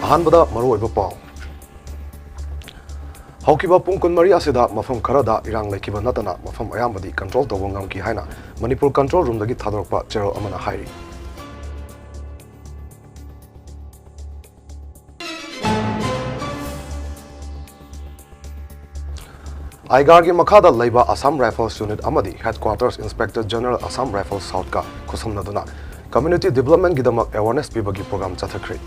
ꯑꯍꯥꯟꯕꯗ ꯃꯔꯨꯑꯣꯏꯕ ꯄꯥꯎ ꯍꯧꯈꯤꯕ ꯄꯨꯡ 12 ꯑꯁꯤꯗ ꯃꯐꯝ ꯈꯔꯗ ꯏꯔꯥꯡ ꯂꯩꯈꯤꯕ ꯅꯠꯇꯅ ꯃꯐꯝ ꯑꯌꯥꯝꯕꯗꯤ ꯀꯟꯇ꯭ꯔꯣꯜ ꯇꯧꯕ ꯉꯝꯈꯤ ꯍꯥꯏꯅ ꯃꯅꯤꯄꯨꯔ ꯀꯟꯇ꯭ꯔꯣꯜ ꯔꯨꯝꯗꯒꯤ ꯊꯥꯗꯣꯔꯛꯄ ꯆꯦꯔꯣꯜ ꯑꯃꯅ ꯍꯥꯏꯔꯤ꯫ ꯑꯥꯏꯒꯥꯔꯒꯤ ꯃꯈꯥꯗ ꯂꯩꯕ ꯑꯁꯥꯝ ꯔꯥꯏꯐꯜꯁ ꯌꯨꯅꯤꯠ ꯑꯃꯗꯤ headquarters inspector general Assam rifles ꯁꯥꯎꯊꯀ ꯈꯨꯠꯁꯝꯅꯗꯨꯅ ꯀꯝꯃ꯭ꯌꯨꯅꯤꯇꯤ ꯗꯤꯕꯦꯂꯞꯃꯦꯟꯠꯒꯤꯗꯃꯛ ꯑꯦꯋꯥꯔꯅꯦꯁ ꯄꯤꯕꯒꯤ ꯄ꯭ꯔꯣꯒ꯭ꯔꯥꯝ ꯆꯠꯊꯈ꯭ꯔꯦ꯫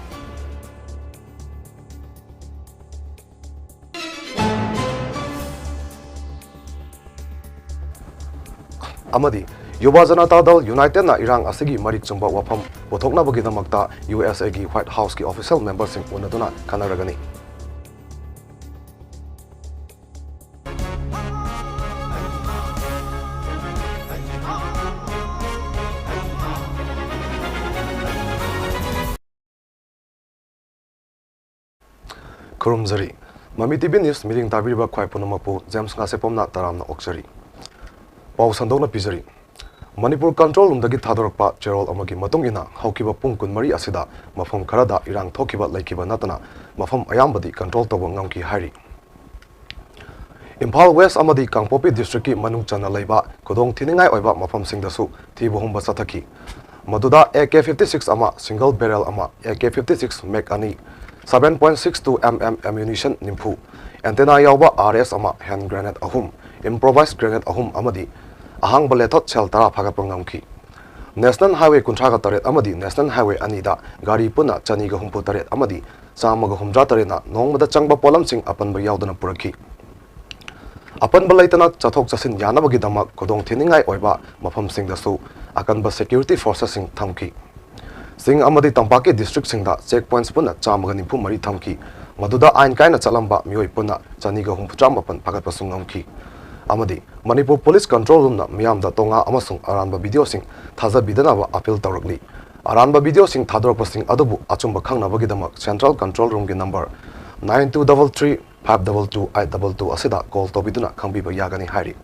ꯑꯃꯗꯤ ꯌꯨꯕ ꯖꯅꯇꯥ ꯗꯜ ꯌꯨꯅꯥꯏꯇꯦꯗꯅ ꯏꯔꯥꯡ ꯑꯁꯤꯒꯤ ꯃꯔꯤꯛ ꯆꯨꯝꯕ ꯋꯥꯐꯝ ꯄꯨꯊꯣꯛꯅꯕꯒꯤꯗꯃꯛꯇ USAꯒꯤ ꯍ꯭ꯋꯥꯏꯠ ꯍꯥꯎꯁꯀꯤ ꯑꯣꯐꯤꯁꯤꯌꯦꯜ ꯃꯦꯝꯕꯔꯁꯤꯡ ꯎꯅꯗꯨꯅ ꯈꯟꯅꯔꯒꯅꯤ꯫ ꯈꯨꯔꯨꯝꯖꯔꯤ ꯃꯃꯤ ꯇꯤꯚꯤ ꯅ꯭ꯌꯨꯁ ꯃꯤꯠꯌꯦꯡ ꯇꯥꯕꯤꯔꯤꯕ ꯈ꯭ꯋꯥꯏ ꯄꯨꯝꯅꯃꯛꯄꯨ ꯖꯦꯝꯁ ꯉꯥꯁꯦꯄꯣꯝꯅ ꯇꯔꯥꯝꯅ ꯑꯣꯛꯆꯔꯤ꯫ ꯄꯥꯎ ꯁꯟꯗꯣꯛꯅ ꯄꯤꯖꯔꯤ꯫ ꯃꯅꯤꯄꯨꯔ ꯀꯟꯇ꯭ꯔꯣꯜ ꯔꯨꯝꯗꯒꯤ ꯊꯥꯗꯣꯔꯛꯄ ꯆꯦꯔꯣꯜ ꯑꯃꯒꯤ ꯃꯇꯨꯡ ꯏꯟꯅ ꯍꯧꯈꯤꯕ ꯄꯨꯡ 12 ꯑꯁꯤꯗ ꯃꯐꯝ ꯈꯔꯗ ꯏꯔꯥꯡ ꯊꯣꯛꯈꯤꯕ ꯂꯩꯈꯤꯕ ꯅꯠꯇꯅ ꯃꯐꯝ ꯑꯌꯥꯝꯕꯗꯤ ꯀꯟꯇ꯭ꯔꯣꯜ ꯇꯧꯕ ꯉꯝꯈꯤ ꯍꯥꯏꯔꯤ꯫ ꯏꯝꯐꯥꯜ ꯋꯦꯁ ꯑꯃꯗꯤ ꯀꯥꯡꯄꯣꯛꯄꯤ ꯗꯤꯁꯇ꯭ꯔꯤꯛꯀꯤ ꯃꯅꯨꯡ ꯆꯟꯅ ꯂꯩꯕ ꯈꯨꯗꯣꯡꯊꯤꯅꯤꯡꯉꯥꯏ ꯑꯣꯏꯕ ꯃꯐꯝꯁꯤꯡꯗꯁꯨ ꯊꯤꯕ ꯍꯨꯝꯕ ꯆꯠꯊꯈꯤ꯫ ꯃꯗꯨꯗ AK-56 ꯑꯃ ꯁꯤꯡꯒꯜ ꯕꯦꯔꯦꯜ ꯑꯃ, AK-56 ꯃꯦꯛ 2, 7.62 mm ꯑꯦꯝꯌꯨꯅꯤꯁꯟ 90, ꯑꯦꯟꯇꯦꯅꯥ ꯌꯥꯎꯕ RS ꯑꯃ, ꯍꯦꯟ ꯒ꯭ꯔꯦꯅꯦꯗ 3, ꯏꯝꯄ꯭ꯔꯣꯚꯥꯏꯁ ꯒ꯭ꯔꯦꯅꯦꯗ 3 ꯑꯃꯗꯤ ꯑꯍꯥꯡꯕ ꯂꯦꯊꯣꯠ ꯁꯦꯜ 10 ꯐꯥꯒꯠꯄ ꯉꯝꯈꯤ꯫ ꯅꯦꯁꯅꯦꯜ ꯍꯥꯏꯋꯦ 38 ꯑꯃꯗꯤ ꯅꯦꯁꯅꯦꯜ ꯍꯥꯏꯋꯦ 2ꯗ ꯒꯥꯔꯤ ꯄꯨꯟꯅ 268 ꯑꯃꯗꯤ 168ꯅ ꯅꯣꯡꯃꯗ ꯆꯪꯕ ꯄꯣꯠꯂꯝꯁꯤꯡ ꯑꯄꯟꯕ ꯌꯥꯎꯗꯅ ꯄꯨꯔꯛꯈꯤ꯫ ꯑꯄꯟꯕ ꯂꯩꯇꯅ ꯆꯠꯊꯣꯛ ꯆꯠꯁꯤꯟ ꯌꯥꯅꯕꯒꯤꯗꯃꯛ ꯈꯨꯗꯣꯡꯊꯤꯅꯤꯡꯉꯥꯏ ꯑꯣꯏꯕ ꯃꯐꯝꯁꯤꯡꯗꯁꯨ ꯑꯀꯟꯕ ꯁꯦꯀ꯭ꯌꯨꯔꯤꯇꯤ ꯐꯣꯔꯁꯦꯁꯤꯡ ꯊꯝꯈꯤ꯫ ꯆꯤꯡ ꯑꯃꯗꯤ ꯇꯝꯄꯥꯛꯀꯤ ꯗꯤꯁꯇ꯭ꯔꯤꯛꯁꯤꯡꯗ ꯆꯦꯛ ꯄꯣꯏꯟꯠꯁ ꯄꯨꯟꯅ 194 ꯊꯝꯈꯤ꯫ ꯃꯗꯨꯗ ꯑꯥꯏꯟ ꯀꯥꯏꯅ ꯆꯠꯂꯝꯕ ꯃꯤꯑꯣꯏ ꯄꯨꯟꯅ 239 ꯐꯥꯒꯠꯄꯁꯨ ꯉꯝꯈꯤ꯫ ꯑꯃꯗꯤ ꯃꯅꯤꯄꯨꯔ ꯄꯨꯂꯤꯁ ꯀꯟꯇ꯭ꯔꯣꯜ ꯔꯨꯝꯅ ꯃꯤꯌꯥꯝꯗ ꯇꯣꯉꯥ ꯑꯃꯁꯨꯡ ꯑꯔꯥꯟꯕ ꯚꯤꯗꯤꯑꯣꯁꯤꯡ ꯊꯥꯖꯕꯤꯗꯅꯕ ꯑꯄꯤꯜ ꯇꯧꯔꯛꯂꯤ꯫ ꯑꯔꯥꯟꯕ ꯚꯤꯗꯤꯑꯣꯁꯤꯡ ꯊꯥꯗꯣꯔꯛꯄꯁꯤꯡ ꯑꯗꯨꯕꯨ ꯑꯆꯨꯝꯕ ꯈꯪꯅꯕꯒꯤꯗꯃꯛ ꯁꯦꯟꯇ꯭ꯔꯦꯜ ꯀꯟꯇ꯭ꯔꯣꯜ ꯔꯨꯝꯒꯤ ꯅꯝꯕꯔ 9233-522-822 ꯑꯁꯤꯗ ꯀꯣꯜ ꯇꯧꯕꯤꯗꯨꯅ ꯈꯪꯕꯤꯕ ꯌꯥꯒꯅꯤ ꯍꯥꯏꯔꯤ꯫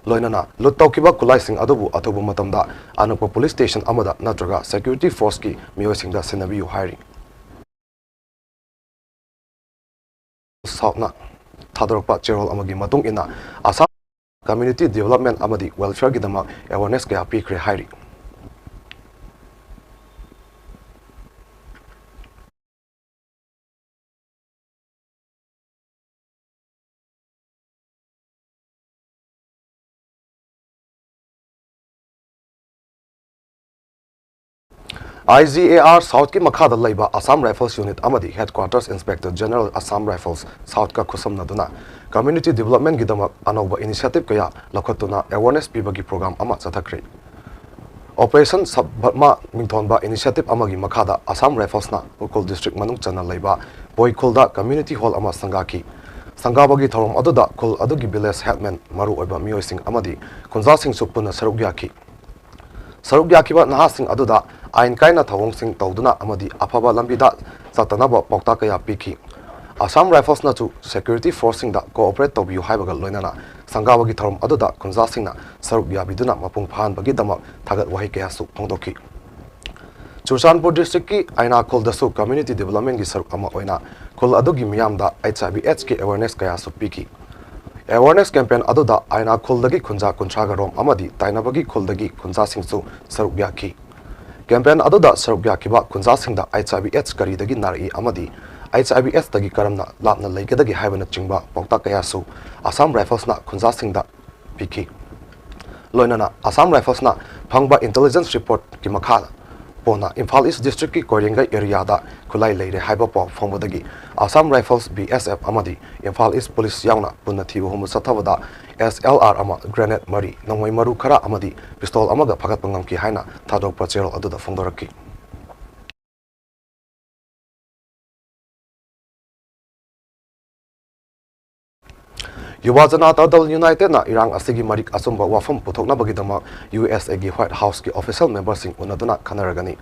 ꯂꯣꯏꯅꯅ ꯂꯨꯠ ꯇꯧꯈꯤꯕ ꯈꯨꯠꯂꯥꯏꯁꯤꯡ ꯑꯗꯨꯕꯨ ꯑꯊꯨꯕ ꯃꯇꯝꯗ ꯑꯅꯛꯄ ꯄꯨꯂꯤꯁ ꯁ꯭ꯇꯦꯁꯟ ꯑꯃꯗ ꯅꯠꯇ꯭ꯔꯒ ꯁꯦꯀ꯭ꯌꯨꯔꯤꯇꯤ ꯐꯣꯔꯁꯀꯤ ꯃꯤꯑꯣꯏꯁꯤꯡꯗ ꯁꯤꯟꯅꯕꯤꯌꯨ ꯍꯥꯏꯔꯤ꯫ ꯁꯥꯎꯊꯅ ꯊꯥꯗꯣꯔꯛꯄ ꯆꯦꯔꯣꯜ ꯑꯃꯒꯤ ꯃꯇꯨꯡ ꯏꯟꯅ ꯑꯁꯥꯝ ꯀꯝꯃ꯭ꯌꯨꯅꯤꯇꯤ ꯗꯤꯕꯦꯂꯞꯃꯦꯟꯠ ꯑꯃꯗꯤ ꯋꯦꯜꯐꯤꯌꯔꯒꯤꯗꯃꯛ ꯑꯦꯋꯥꯔꯅꯦꯁ ꯀꯌꯥ ꯄꯤꯈ꯭ꯔꯦ ꯍꯥꯏꯔꯤ꯫ IGAR ꯁꯥꯎꯊꯀꯤ ꯃꯈꯥꯗ ꯂꯩꯕ ꯑꯁꯥꯝ ꯔꯥꯏꯐꯜꯁ ꯌꯨꯅꯤꯠ ꯑꯃꯗꯤ headquarters inspector general Assam rifles ꯁꯥꯎꯊꯀ ꯈꯨꯠꯁꯝꯅꯗꯨꯅ ꯀꯝꯃ꯭ꯌꯨꯅꯤꯇꯤ ꯗꯤꯕꯦꯂꯞꯃꯦꯟꯠꯒꯤꯗꯃꯛ ꯑꯅꯧꯕ ꯏꯅꯤꯁꯤꯌꯦꯇꯤꯚ ꯀꯌꯥ ꯂꯧꯈꯠꯇꯨꯅ ꯑꯦꯋꯥꯔꯅꯦꯁ ꯄꯤꯕꯒꯤ ꯄ꯭ꯔꯣꯒ꯭ꯔꯥꯝ ꯑꯃ ꯆꯠꯊꯈ꯭ꯔꯦ꯫ ꯑꯣꯄꯔꯦꯁꯟ ꯁꯕꯚꯠꯃ ꯃꯤꯡꯊꯣꯟꯕ ꯏꯅꯤꯁꯤꯌꯦꯇꯤꯚ ꯑꯃꯒꯤ ꯃꯈꯥꯗ ꯑꯁꯥꯝ ꯔꯥꯏꯐꯜꯁꯅ ꯎꯈ꯭ꯔꯨꯜ ꯗꯤꯁꯇ꯭ꯔꯤꯛ ꯃꯅꯨꯡ ꯆꯟꯅ ꯂꯩꯕ ꯕꯣꯏꯈꯨꯜꯗ ꯀꯝꯃ꯭ꯌꯨꯅꯤꯇꯤ ꯍꯣꯜ ꯑꯃ ꯁꯪꯒꯥꯈꯤ꯫ ꯁꯪꯒꯥꯕꯒꯤ ꯊꯧꯔꯝ ꯑꯗꯨꯗ ꯈꯨꯜ ꯑꯗꯨꯒꯤ ꯚꯤꯂꯦꯖ ꯍꯦꯗꯃꯦꯟ, ꯃꯔꯨꯑꯣꯏꯕ ꯃꯤꯑꯣꯏꯁꯤꯡ ꯑꯃꯗꯤ ꯈꯨꯟꯖꯥꯁꯤꯡꯁꯨ ꯄꯨꯟꯅ ꯁꯔꯨꯛ ꯌꯥꯈꯤ꯫ ꯁꯔꯨꯛ ꯌꯥꯈꯤꯕ ꯅꯍꯥꯁꯤꯡ ꯑꯗꯨꯗ ꯑꯥꯏꯟ ꯀꯥꯏꯅ ꯊꯧꯑꯣꯡꯁꯤꯡ ꯇꯧꯗꯨꯅ ꯑꯃꯗꯤ ꯑꯐꯕ ꯂꯝꯕꯤꯗ ꯆꯠꯇꯅꯕ ꯄꯥꯎꯇꯥꯛ ꯀꯌꯥ ꯄꯤꯈꯤ꯫ ꯑꯁꯥꯝ ꯔꯥꯏꯐꯜꯁꯅꯁꯨ ꯁꯦꯀ꯭ꯌꯨꯔꯤꯇꯤ ꯐꯣꯔꯁꯁꯤꯡꯗ ꯀꯣꯑꯣꯄꯔꯦꯠ ꯇꯧꯕꯤꯌꯨ ꯍꯥꯏꯕꯒ ꯂꯣꯏꯅꯅ ꯁꯪꯒꯥꯕꯒꯤ ꯊꯧꯔꯝ ꯑꯗꯨꯗ ꯈꯨꯟꯖꯥꯁꯤꯡꯅ ꯁꯔꯨꯛ ꯌꯥꯕꯤꯗꯨꯅ ꯃꯄꯨꯡ ꯐꯥꯍꯟꯕꯒꯤꯗꯃꯛ ꯊꯥꯒꯠ ꯋꯥꯍꯩ ꯀꯌꯥꯁꯨ ꯐꯣꯡꯗꯣꯛꯈꯤ꯫ ꯆꯨꯔꯆꯥꯟꯄꯨꯔ ꯗꯤꯁꯇ꯭ꯔꯤꯛꯀꯤ ꯑꯥꯏꯅꯥꯈꯨꯜꯗꯁꯨ ꯀꯝꯃ꯭ꯌꯨꯅꯤꯇꯤ ꯗꯤꯕꯦꯂꯞꯃꯦꯟꯠꯒꯤ ꯁꯔꯨꯛ ꯑꯃ ꯑꯣꯏꯅ ꯈꯨꯜ ꯑꯗꯨꯒꯤ ꯃꯤꯌꯥꯝꯗ HIV/AIDS ꯑꯦꯋꯥꯔꯅꯦꯁ ꯀꯌꯥꯁꯨ ꯄꯤꯈꯤ꯫ ꯑꯦꯋꯥꯔꯅꯦꯁ ꯀꯦꯝꯄꯦꯟ ꯑꯗꯨꯗ ꯑꯥꯏꯅꯥꯈꯨꯜꯗꯒꯤ ꯈꯨꯟꯖꯥ 30ꯒ ꯑꯃꯗꯤ ꯇꯥꯏꯅꯕꯒꯤ ꯈꯨꯜꯗꯒꯤ ꯈꯨꯟꯖꯥꯁꯤꯡꯁꯨ ꯁꯔꯨꯛ ꯌꯥꯈꯤ꯫ ꯀꯦꯝꯄꯦꯟ ꯑꯗꯨꯗ ꯁꯔꯨꯛ ꯌꯥꯈꯤꯕ ꯈꯨꯟꯖꯥꯁꯤꯡꯗ HIV/AIDS ꯀꯔꯤꯗꯒꯤ ꯅꯥꯔꯛꯏ ꯑꯃꯗꯤ HIV/AIDSꯇꯒꯤ ꯀꯔꯝꯅ ꯂꯥꯞꯅ ꯂꯩꯒꯗꯒꯦ ꯍꯥꯏꯕꯅꯆꯤꯡꯕ ꯄꯥꯎꯇꯥꯛ ꯀꯌꯥꯁꯨ ꯑꯁꯥꯝ ꯔꯥꯏꯐꯜꯁꯅ ꯈꯨꯟꯖꯥꯁꯤꯡꯗ ꯄꯤꯈꯤ꯫ ꯂꯣꯏꯅꯅ ꯑꯁꯥꯝ ꯔꯥꯏꯐꯜꯁꯅ ꯐꯪꯕ ꯏꯟꯇꯦꯂꯤꯖꯦꯟꯁ ꯔꯤꯄꯣꯔꯠꯀꯤ ꯃꯈꯥ ꯄꯣꯟꯅ ꯏꯝꯐꯥꯜ ꯏꯁ ꯗꯤꯁꯇ꯭ꯔꯤꯛꯀꯤ ꯀꯣꯏꯔꯦꯡꯒꯩ ꯑꯦꯔꯤꯌꯥꯗ ꯈꯨꯠꯂꯥꯏ ꯂꯩꯔꯦ ꯍꯥꯏꯕ ꯄꯥꯎ ꯐꯪꯕꯗꯒꯤ ꯑꯁꯥꯝ ꯔꯥꯏꯐꯜꯁ, BSF ꯑꯃꯗꯤ ꯏꯝꯐꯥꯜ ꯏꯁ ꯄꯨꯂꯤꯁ ꯌꯥꯎꯅ ꯄꯨꯟꯅ ꯊꯤꯕ ꯍꯨꯝꯕ ꯆꯠꯊꯕꯗ SLR ꯑꯃ, ꯒ꯭ꯔꯦꯅꯦꯗ 3, ꯅꯣꯡꯃꯩ ꯃꯔꯨ ꯈꯔ ꯑꯃꯗꯤ ꯄꯤꯁꯇꯣꯜ ꯑꯃꯒ ꯐꯥꯒꯠꯄ ꯉꯝꯈꯤ ꯍꯥꯏꯅ ꯊꯥꯗꯣꯛꯄ ꯆꯦꯔꯣꯜ ꯑꯗꯨꯗ ꯐꯣꯡꯗꯣꯔꯛꯈꯤ꯫ ꯌꯨꯕ ꯖꯅꯇꯥ ꯗꯜ ꯌꯨꯅꯥꯏꯇꯦꯗꯅ ꯏꯔꯥꯡ ꯑꯁꯤꯒꯤ ꯃꯔꯤꯛ ꯑꯆꯨꯝꯕ ꯋꯥꯐꯝ ꯄꯨꯊꯣꯛꯅꯕꯒꯤꯗꯃꯛ USAꯒꯤ ꯍ꯭ꯋꯥꯏꯠ ꯍꯥꯎꯁꯀꯤ ꯑꯣꯐꯤꯁꯤꯌꯦꯜ ꯃꯦꯝꯕꯔꯁꯤꯡ ꯎꯅꯗꯨꯅ ꯈꯟꯅꯔꯒꯅꯤ꯫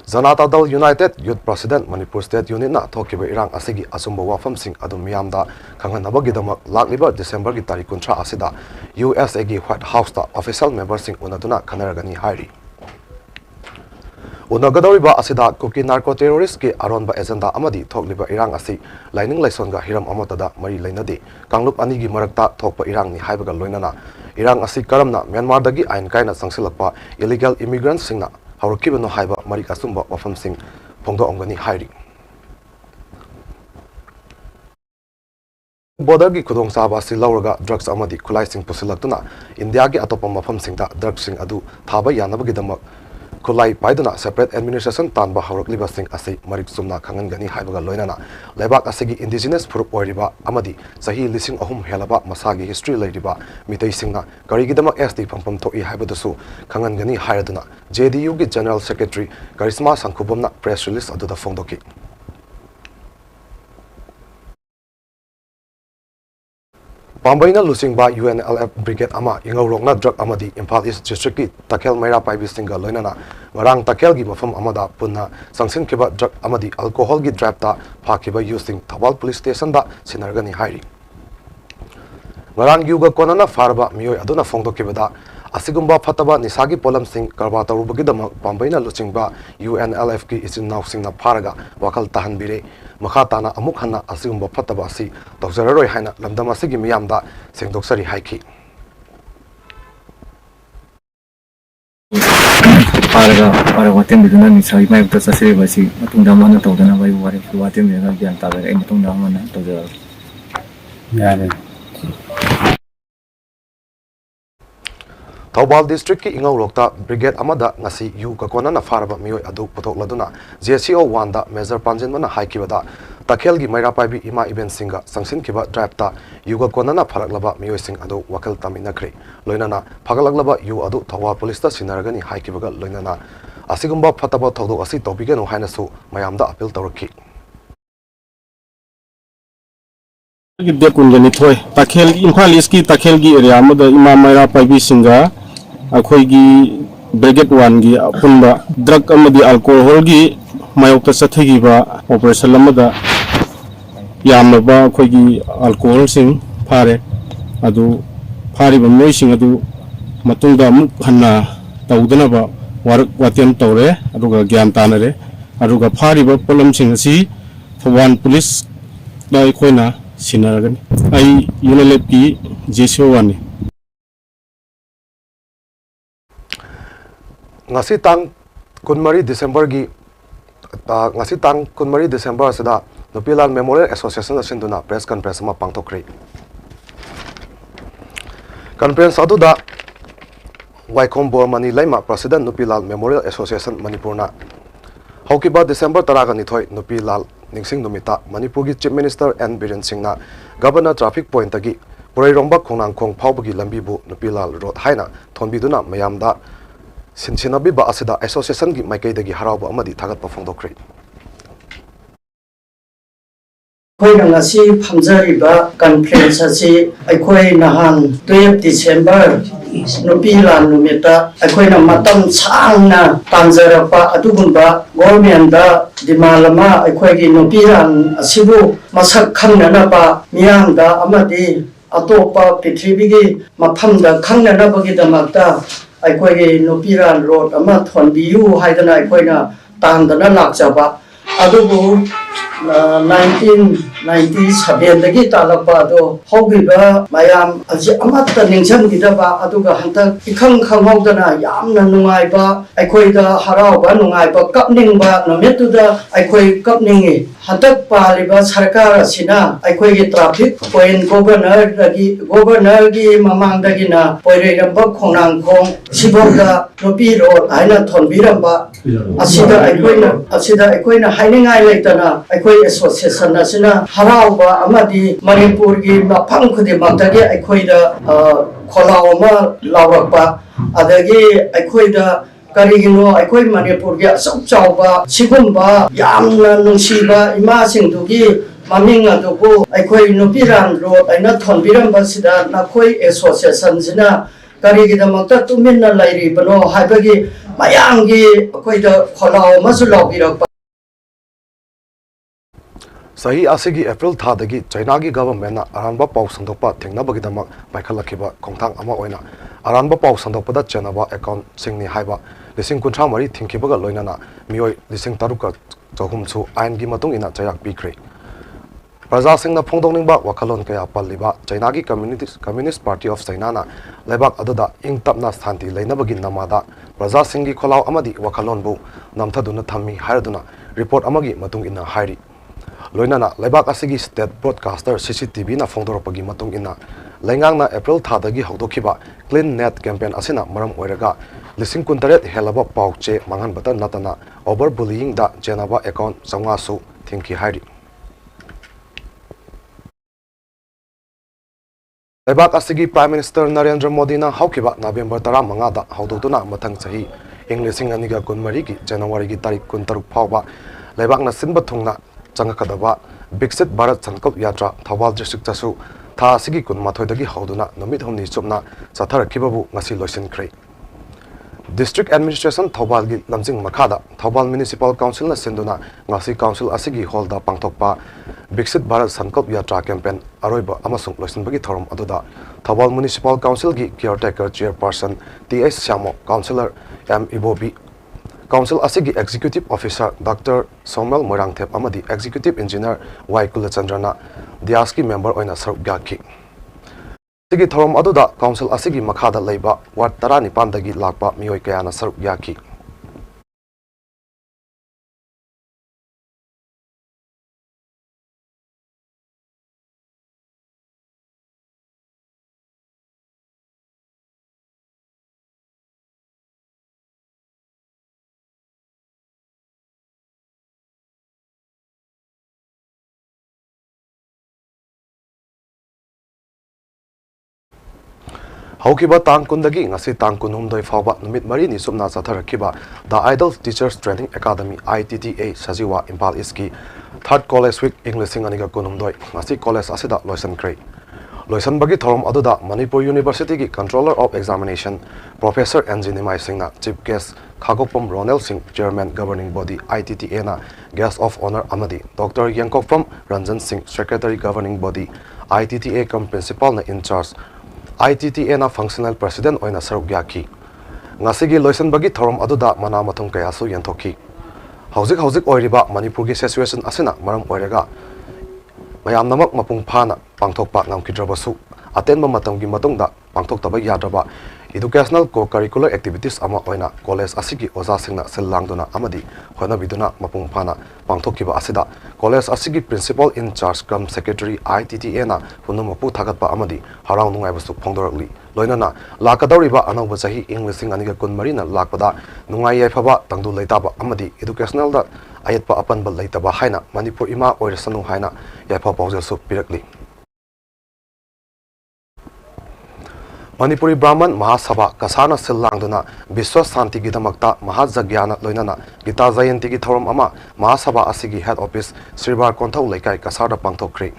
Janata Dal united youth president Manipur state ꯌꯨꯅꯤꯠꯅ ꯊꯣꯛꯈꯤꯕ ꯏꯔꯥꯡ ꯑꯁꯤꯒꯤ ꯑꯆꯨꯝꯕ ꯋꯥꯐꯝꯁꯤꯡ ꯑꯗꯨ ꯃꯤꯌꯥꯝꯗ ꯈꯪꯍꯟꯅꯕꯒꯤꯗꯃꯛ ꯂꯥꯛꯂꯤꯕ ꯗꯤꯁꯦꯝꯕꯔꯒꯤ ꯇꯥꯔꯤꯛ 30 ꯑꯁꯤꯗ USAꯒꯤ ꯍ꯭ꯋꯥꯏꯠ ꯍꯥꯎꯁꯇ ꯑꯣꯐꯤꯁꯤꯌꯦꯜ ꯃꯦꯝꯕꯔꯁꯤꯡ ꯎꯅꯗꯨꯅ ꯈꯟꯅꯔꯒꯅꯤ ꯍꯥꯏꯔꯤ꯫ Unagadoriba asida kuki narco terrorist ki aronba agenda amadi thokliba irang asi lining laisonga hiram amatada mari lainadi kanglup anigi marakta thokpa irang ni haibaga loinana irang asi karamna Myanmar dagi ain kaina sangsilakpa illegal immigrants singna haurkibano haiba mari kasumba wafam sing phongdo ongani hairi border gi khudong saba si lauraga drugs amadi khulai sing pusilaktuna India gi atopa mafam singda drugs sing adu thaba yanabagi damak Kulai paiduna separate administration tanba haurakliba sing asi marik sumna khangan gani haibaga loinana lebak asigi indigenous furup oiriba amadi sahi lising ahum helaba masagi history leiriba mitei singna karigidama SD pampam thoi haibadusu khangan gani hairaduna JDU gi general secretary Karisma Sankubomna press release aduda phongdoki Pambaina lusingba UNLF brigade ama ingaurokna drug amadi Imphal East district ki takel maira paibi singa loinana ngarang takel gi mafam amada punna sangsin kiba drug amadi alcohol gi drive ta phakiba using Thawal police station da sinargani hairi ngarang yuga konana farba mioi aduna phongdokibada asigumba phataba nisagi polam sing karba tarubagi dama Pambaina lusingba UNLF ki isin naw singna pharaga wakal tahan bire Makhatana amuk hana asigumba phataba asi tawzararoi haina lamdam asigi miyamda sengdoksari haiki para watem biduna ni sai mai ta sase basi matungda mana tawdana bai wari watem ya gyan ta bare matungda mana tawjar yare Thawal district ki ingaurokta brigade amada ngasi yu ka konana faraba mioi adu putokladuna JCO 1 da major panjin mana haikibada takel gi maira paibi ima event singa sangsin kiba drive ta yu ka konana pharaklaba mioi sing adu wakal tamina khre loinana phagalaglaba yu adu Thawal police ta sinaragani haikibaga loinana asigumba phataba thogdo asi tobigenu hainasu mayamda appeal tawraki Gide kunjani thoi takhel Imphal East ki takhel gi area amada ima maira paibi singa akhoi gi brigade 1 gi apunba drug amadi alcohol gi mayokta sathegi ba operation amada yamaba akhoi gi alcohol sing phare adu phari ba moi sing adu matungda mu hanna tawdana ba warak watem tawre aduga gyan tanare aduga phari ba polam sing asi Thawal police da khoina sinaragan ai UNLF ki JCO 1 ngasi tang kunmari December gi ngasi tang kunmari December sada Nupilal Memorial Association asinduna press conference ma pangthokre conference adu da Waikhom Bormani Laima President Nupilal Memorial Association Manipurna Haukiba December taraga nithoi Nupilal Ningsing Numita Manipur gi Chief Minister N Biren Singna Governor Traffic Point agi Purai-romba khonang khong phawbagi lambibu Nupilal Road haina thonbiduna mayamda Sinchinabiba asida association gi maikaidagi harauba amadi thagatpa phongdokre Koina ngasi phamjariba conference asi aikoi nahan 12 December Nupilal numita aikoina matam changna tanjarapa adugumba government da dimalama aikoigi Nupilal asibu masak khangnanaba miyamda amadi atopa prithibigi maphamda khangnanabagi damakta aikoigi Nupilal road ama thonbiyu haidana aikoina tandana lakjaba adubu 1997 dagi talakpa ado hogiba mayam aji amatta ningsam gidaba aduga hantak ikhang khanghaudana yamna nungaiba aikoida harauba nungaiba kapningba nometuda aikoi kapningi hantak paliba sarkar asina aikoigi traffic point governor gi mamangdagi na poireiramba khonangkhong sibogda Nupi road aina thonbiramba asida aikoina hainingai leitana aikoi association asina harauba amadi Manipur gi mafam khudimagdagi aikoida kholauma lawrakpa adagi aikoida karigino aikoi Manipur gi asok chauba sigumba yamna nungsiba imasingdugi maming adubu aikoi Nupilal road aina thonbiramba sida nakoi association sina karigidamagta tuminna lairibano haibagi mayangi akoida kholauma su lawbirakpa Sahi asigi April thadagi China gi government na aranba paw sandokpa thengnabagidama paikhalakhiba khongthang ama oina aranba paw sandokpada chenaba account singni haiba lising kunthra mari thingkibaga loinana mioi lising taruka chahumchu ain gi matung ina chayak pikre Praja Singh na phongdongningba wakhalon kaya palliba China gi Communist Party of China na lebak aduda ingtapna shanti leinabagi namada Praja Singh gi kholaw amadi wakhalon bu namthaduna thammi hairaduna report amagi matung ina hairi loinana lebak asigi state broadcaster CCTV na phongdoropagi matung ina lengang na April thadagi hawdokhiba clean net campaign asina maram oiraga lising kuntaret helaba pauche mangan bata natana overbullying da jenaba account changasu thinki hairi Lebak asigi Prime Minister Narendra Modi na haukiba November 15 da haudutuna mathang chahi Englishing aniga kunmari gi January gi tarik kuntaruk phawba lebak na sinba thungna changakadaba Biksit Bharat Sankap Yatra Thawal district chasu tha asigi kunmathoi dagi hauduna numit humni chupna chatharakhibabu ngasi loisinkhre District Administration Thawal gi lamjing makhada Thawal Municipal Council na sinduna ngasi council asigi holda pangthokpa Biksit Bharat Sankap Yatra campaign aroiba amasung loisinbagi thorom aduda Thawal Municipal Council gi caretaker chairperson TS Syamo councillor M Ibobi council asigi executive officer Dr Somel Morangthep amadi executive engineer Y Kulachandrana diaski member oina saruk gyaki Sigi thorom aduda council asigi makhada leiba ward 19 dagi lakpa mioi kayana saruk gyaki Haukiba tang kundagi ngasi tang kunhumdoi fawba numit mari ni sumna chatharakiba The Idol Teachers Training Academy ITTA Sajiwa Impal East third college week English aniga kunhumdoi ngasi college asida loisan kre loisan bagi thorom aduda Manipur University gi Controller of Examination Professor Engineer Singna Chief Guest Khagokpam Ronel Singh Chairman Governing Body ITTA na Guest of Honor amadi Dr Yankokpam Ranjan Singh Secretary Governing Body ITTA kam Principal na in charge ITTA na functional president oina saruk gyaki ngasigi loisan bagi thorom aduda mana mathung kaya su yanthokhi hauzik oiriba Manipur gi situation asina maram oirega mayam namak mapung phana pangthokpa ngamkidrabasu atenba matamgi matungda pangthoktaba yadraba educational co-curricular activities ama oina college asigi oza singna sellangduna amadi hona biduna mapung phana pangthokkiba asida college asigi principal in charge kam secretary ITTA na hunumapu thagatpa amadi harang nungai basu phongdorli loinana lakadoriba anauba chahi English aniga kunmari na lakpada nungai yaifaba tangdu leitaba amadi educational da ayatpa apanba leitaba haina Manipur ima oirsanu haina yaifa pawjel su pirakli Manipuri Brahman Mahasabha Kasana Silangduna Biswa Santi Gidamakta Mahajagyana Loinana Gita Jayanti gi thorom ama Mahasabha asigi head office Sribar Konthau Laikai Kasarda Pangthokre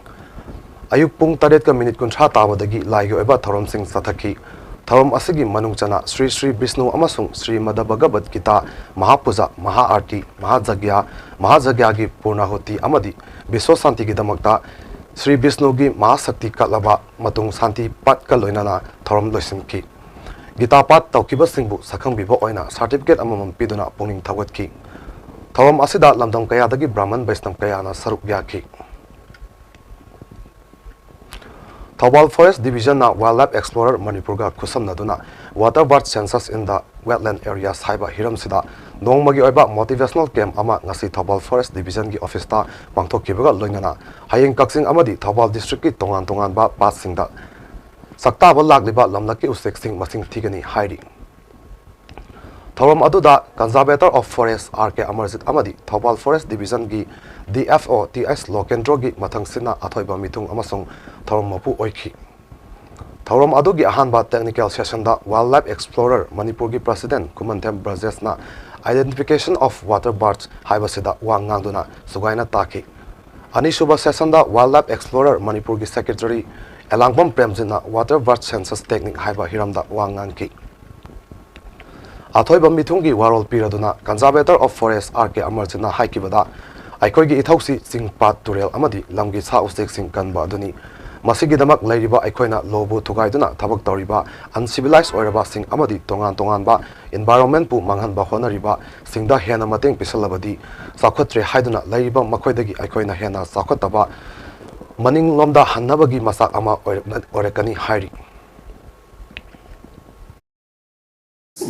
Ayuk pung 8 ka minute kunthra tabadagi laigyo eba thorom sing sathaki thorom asigi manungchana Sri Sri Vishnu amasung Sri Madhabhagavad Gita Mahapuja Mahaarti Mahajagya gi Purnahoti amadi Biswa Santi Gidamakta Sri Vishnu gi Mahasakti Katlaba matung Santi Pat ka loinana thorom loisinki Gita Pat tawkiba singbu sakhang bibo oina certificate amamam piduna pungning thawatki thorom asida lamdam kaya dagi Brahman Vaishnava kaya na saruk gyaki Thawal Forest Division na Wildlife Explorer Manipur ga khusam naduna water bird census in the wetland areas haiba hiram sida nongmagi oiba motivational camp ama ngasi Thawal Forest Division gi office ta pangthokkibaga loinana hayeng kaksing amadi Thawal district ki tongan ba pasingda sakta ba lagliba lamlaki usek sing masing thigani hairi thorom aduda conservator of forest RK Amarjit amadi Thawal Forest Division gi DFO TS Lokendro gi mathang sina athoiba mitung amasung thorom mapu oikhi thorom adugi ahanba technical session da wildlife explorer Manipur gi president Kumantem Brajes na identification of water birds haibasida wangangduna sugaina taki anishuba session da wildlife explorer Manipur gi secretary Elangpam Premjina water bird census technique haiba hiramda wangangki Athoiba mitungi warol piraduna conservator of forest RK Amarjina haikibada Aikoigi ithausi sing pat turel amadi lamgi sa ustek sing kanba aduni ꯃꯁꯤꯒꯤꯗꯃꯛ ꯂꯩꯔꯤꯕ ꯑꯩꯈꯣꯏꯅ ꯂꯣꯕꯨ ꯊꯨꯒꯥꯏꯗꯨꯅ ꯊꯕꯛ ꯇꯧꯔꯤꯕ ꯑꯟꯁꯤꯚꯤꯂꯥꯏꯖ ꯑꯣꯏꯔꯕ ꯁꯤꯡ ꯑꯃꯗꯤ ꯇꯣꯉꯥꯟꯕ ꯏꯟꯚꯥꯏꯔꯣꯟꯃꯦꯟꯠꯄꯨ ꯃꯥꯡꯍꯟꯕ ꯍꯣꯠꯅꯔꯤꯕ ꯁꯤꯡꯗ ꯍꯦꯟꯅ ꯃꯇꯦꯡ ꯄꯤꯁꯜꯂꯕꯗꯤ ꯆꯥꯎꯈꯠꯇ꯭ꯔꯦ ꯍꯥꯏꯗꯨꯅ ꯂꯩꯔꯤꯕ ꯃꯈꯣꯏꯗꯒꯤ ꯑꯩꯈꯣꯏꯅ ꯍꯦꯟꯅ ꯆꯥꯎꯈꯠꯇꯕ ꯃꯅꯤꯡꯂꯣꯝꯗ ꯍꯟꯅꯕꯒꯤ ꯃꯆꯥꯛ ꯑꯃ ꯑꯣꯏꯔꯛꯀꯅꯤ ꯍꯥꯏꯔꯤ꯫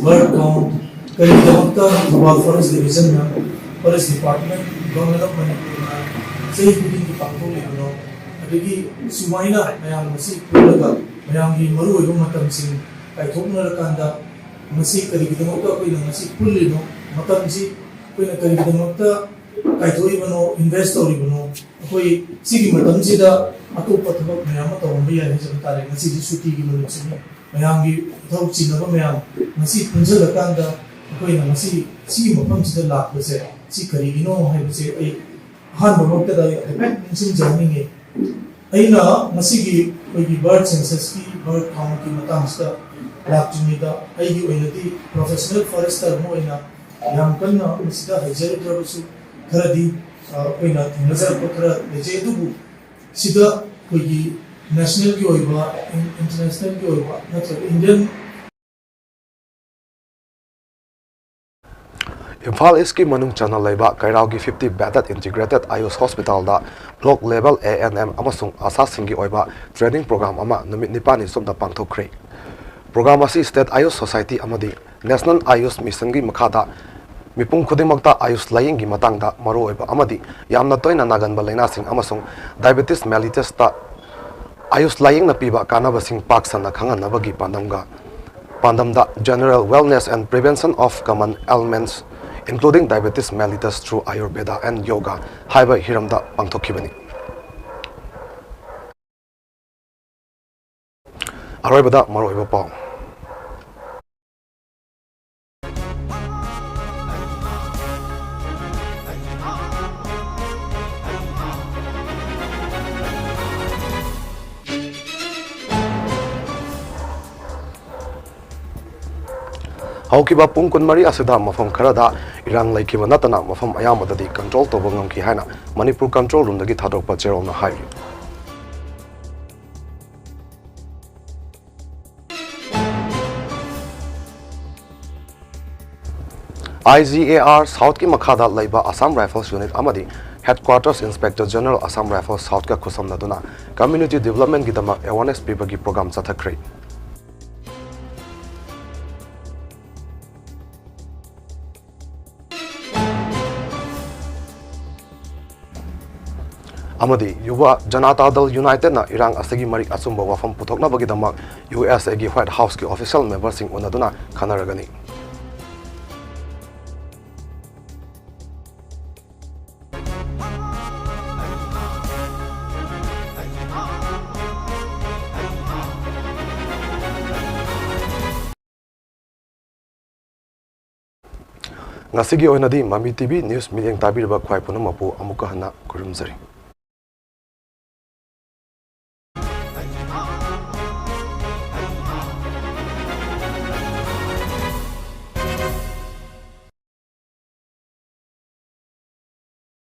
Bird count, Karikdamata, Thobal Forest Division, Forest Department, Government of Manipur, Say Putting the Panko, Adigi, Sumaina, Mayam Masi, Pulaga, Mayami Maru, Matam Singh, I told Narakanda, Masi Karikdamata, Masi Pulino, Matamsi, Karikdamata, I told even investor, Koi, Sigi Matamsida, Atu Pataba, Mayamata, Maya, his entire Masi Suti, Mayami, without Sinaba Mayam, Masi Punzalakanda, ꯑꯩꯈꯣꯏꯅ ꯉꯁꯤ ꯁꯤꯒꯤ ꯃꯐꯝꯁꯤꯗ ꯂꯥꯛꯄꯁꯦ ꯁꯤ ꯀꯔꯤꯒꯤꯅꯣ ꯍꯥꯏꯕꯁꯦ ꯑꯩ ꯑꯍꯥꯟꯕꯃꯛꯇꯗ ꯍꯥꯏꯐꯦꯠ ꯅꯤꯡꯁꯤꯡꯖꯍꯟꯅꯤꯡꯉꯤ ꯑꯩꯅ ꯃꯁꯤꯒꯤ ꯑꯩꯈꯣꯏꯒꯤ ꯕꯔꯗ ꯁꯦꯟꯁꯁꯀꯤ ꯕꯔꯗ ꯀꯥꯎꯟꯠꯀꯤ ꯃꯇꯥꯡꯁꯤꯗ ꯂꯥꯛꯇ꯭ꯔꯤꯉꯩꯗ ꯑꯩꯒꯤ ꯑꯣꯏꯅꯗꯤ ꯄ꯭ꯔꯣꯐꯦꯁꯅꯦꯜ ꯐꯣꯔꯦꯁꯇꯔ ꯑꯃ ꯑꯣꯏꯅ ꯌꯥꯝ ꯀꯟꯅ ꯃꯁꯤꯗ ꯍꯩꯖꯔꯨꯗ꯭ꯔꯕꯁꯨ ꯈꯔꯗꯤ ꯑꯩꯈꯣꯏꯅ ꯊꯦꯡꯅꯖꯔꯛꯄ ꯈꯔ ꯂꯩꯖꯩ ꯑꯗꯨꯕꯨ ꯁꯤꯗ ꯑꯩꯈꯣꯏꯒꯤ ꯅꯦꯁꯅꯦꯜꯒꯤ ꯑꯣꯏꯕ ꯏꯟꯇꯔꯅꯦꯁꯅꯦꯜꯒꯤ ꯑꯣꯏꯕ ꯅꯠꯇ꯭ꯔꯒ Indian Imphal Eastki manung channel leba Kairaugi 50 bedded integrated Ayush Hospital da block level ANM amasung asa singi oiba training program ama numit nipani somda pangthokre. Program asi State Ayush Society amadi National Ayush Mission gi makhada mipung khudimakta Ayush laying gi matangda maru oiba amadi yamna toina naganba laina sing amasung diabetes mellitus ta Ayush laying na piba kanaba sing paksana khanganaba gi pandamda general wellness and prevention of common ailments including diabetes mellitus through Ayurveda and yoga haiba hiramda pangthokibani. Aroibada maroiba pau. Haukiba pung kunmari asida mafam kharada irang laikiba natana mafam ayamadadi control toba ngamki haina Manipur control room dagi thadokpa cherona hairi. IGAR South ki makhada laiba Assam Rifles Unit amadi Headquarters Inspector General Assam Rifles South ka khusam naduna community development gidama awareness pibagi program chathakre. Amadi Yuva Janata Dal United na irang asagi marik asumba wafam puthokna bagidamak USA gi White House ki official member sing unaduna khanaragani. Ngasigi oinadi Mami TV News Milyang tabirba khwai punamapu amuka hana kurumzari.